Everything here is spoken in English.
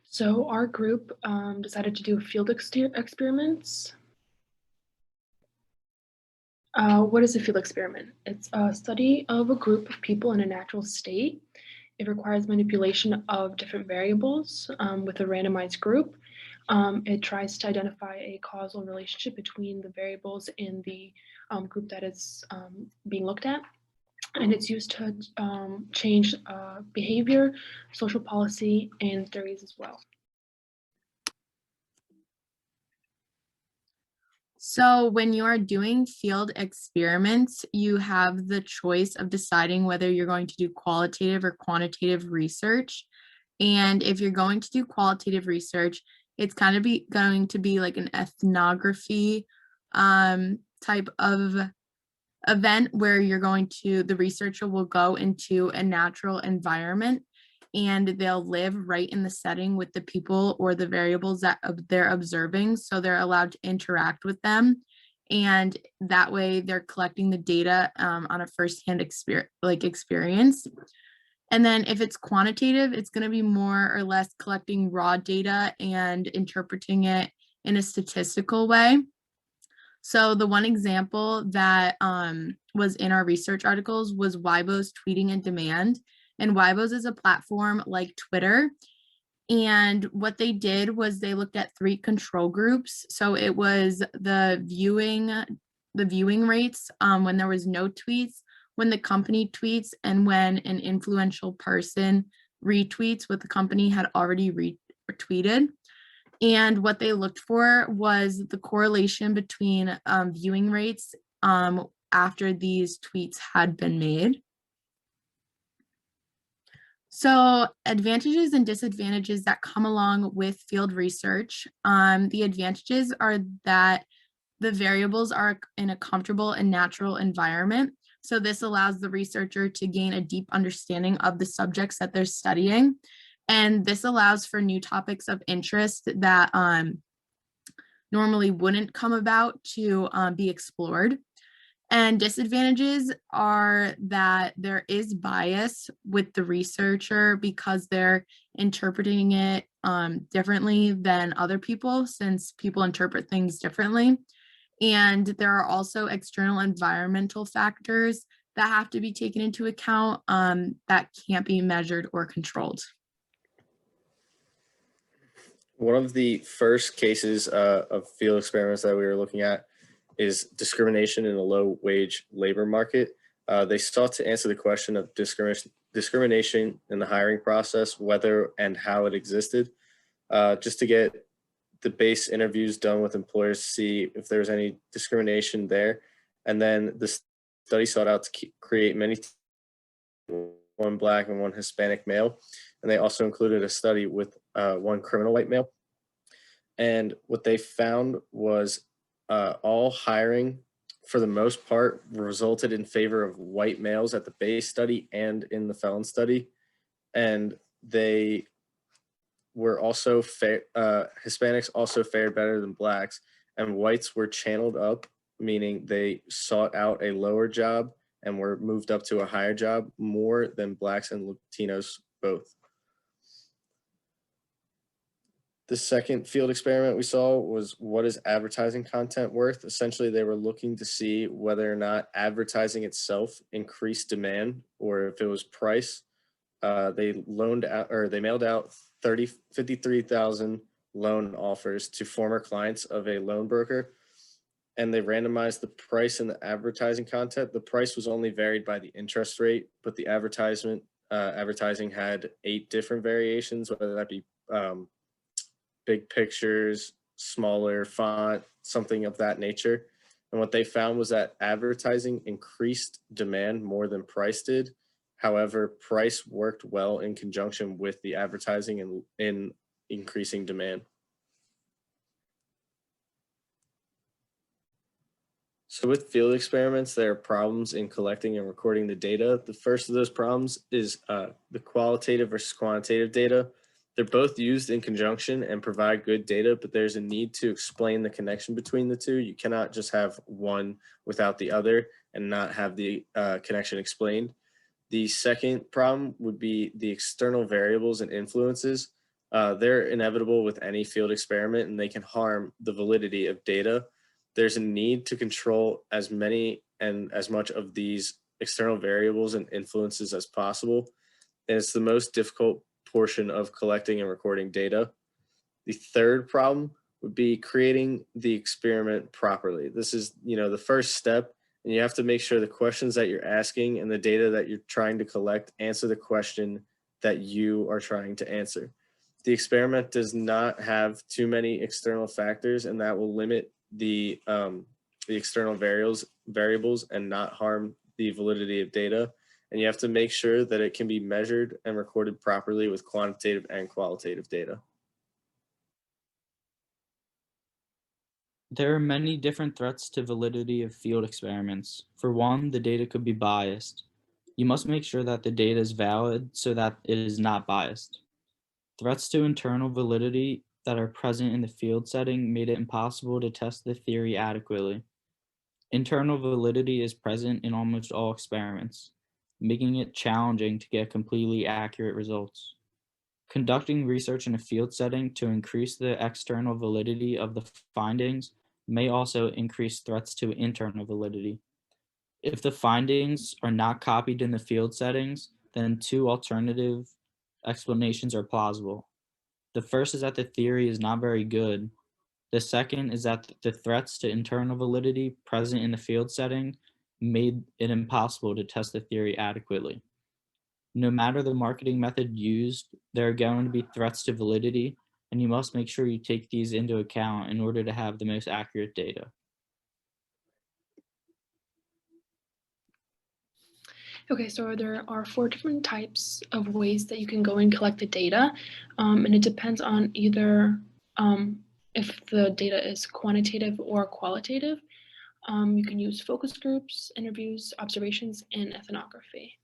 So our group decided to do field experiments. What is a field experiment? It's a study of a group of people in a natural state. It requires manipulation of different variables with a randomized group. It tries to identify a causal relationship between the variables in the group that is being looked at. And it's used to change behavior, social policy, and theories as well. So when you are doing field experiments, you have the choice of deciding whether you're going to do qualitative or quantitative research. And if you're going to do qualitative research, it's kind of going to be like an ethnography type of event where the researcher will go into a natural environment and they'll live right in the setting with the people or the variables that they're observing. So they're allowed to interact with them. And that way they're collecting the data on a firsthand experience. And then if it's quantitative, it's going to be more or less collecting raw data and interpreting it in a statistical way. So the one example that was in our research articles was Weibo's tweeting in demand. And Weibo's is a platform like Twitter. And what they did was they looked at 3 control groups. So it was the viewing rates when there was no tweets, when the company tweets, and when an influential person retweets what the company had already retweeted. And what they looked for was the correlation between viewing rates after these tweets had been made. So advantages and disadvantages that come along with field research. The advantages are that the variables are in a comfortable and natural environment. So this allows the researcher to gain a deep understanding of the subjects that they're studying. And this allows for new topics of interest that normally wouldn't come about to be explored. And disadvantages are that there is bias with the researcher because they're interpreting it differently than other people, since people interpret things differently. And there are also external environmental factors that have to be taken into account that can't be measured or controlled. One of the first cases of field experiments that we were looking at is discrimination in a low-wage labor market. They sought to answer the question of discrimination in the hiring process, whether and how it existed, just to get the base interviews done with employers to see if there was any discrimination there. And then the study sought out to create many, one Black and one Hispanic male. And they also included a study with one criminal white male. And what they found was all hiring, for the most part, resulted in favor of white males at the base study and in the felon study. And they were also Hispanics also fared better than Blacks, and whites were channeled up, meaning they sought out a lower job and were moved up to a higher job more than Blacks and Latinos both. The second field experiment we saw was, what is advertising content worth? Essentially, they were looking to see whether or not advertising itself increased demand or if it was price. They mailed out 53,000 loan offers to former clients of a loan broker, and they randomized the price and the advertising content. The price was only varied by the interest rate, but the advertising had 8 different variations, whether that be big pictures, smaller font, something of that nature. And what they found was that advertising increased demand more than price did. However, price worked well in conjunction with the advertising and in increasing demand. So with field experiments, there are problems in collecting and recording the data. The first of those problems is the qualitative versus quantitative data. They're both used in conjunction and provide good data, but there's a need to explain the connection between the two. You cannot just have one without the other and not have the connection explained. The second problem would be the external variables and influences. They're inevitable with any field experiment and they can harm the validity of data. There's a need to control as many and as much of these external variables and influences as possible. And it's the most difficult portion of collecting and recording data. The third problem would be creating the experiment properly. This is, the first step, and you have to make sure the questions that you're asking and the data that you're trying to collect answer the question that you are trying to answer. The experiment does not have too many external factors, and that will limit the external variables and not harm the validity of data. And you have to make sure that it can be measured and recorded properly with quantitative and qualitative data. There are many different threats to validity of field experiments. For one, the data could be biased. You must make sure that the data is valid so that it is not biased. Threats to internal validity that are present in the field setting made it impossible to test the theory adequately. Internal validity is present in almost all experiments, making it challenging to get completely accurate results. Conducting research in a field setting to increase the external validity of the findings may also increase threats to internal validity. If the findings are not copied in the field settings, then two alternative explanations are plausible. The first is that the theory is not very good. The second is that the threats to internal validity present in the field setting made it impossible to test the theory adequately. No matter the marketing method used, there are going to be threats to validity, and you must make sure you take these into account in order to have the most accurate data. Okay, so there are 4 different types of ways that you can go and collect the data, and it depends on either if the data is quantitative or qualitative. You can use focus groups, interviews, observations, and ethnography.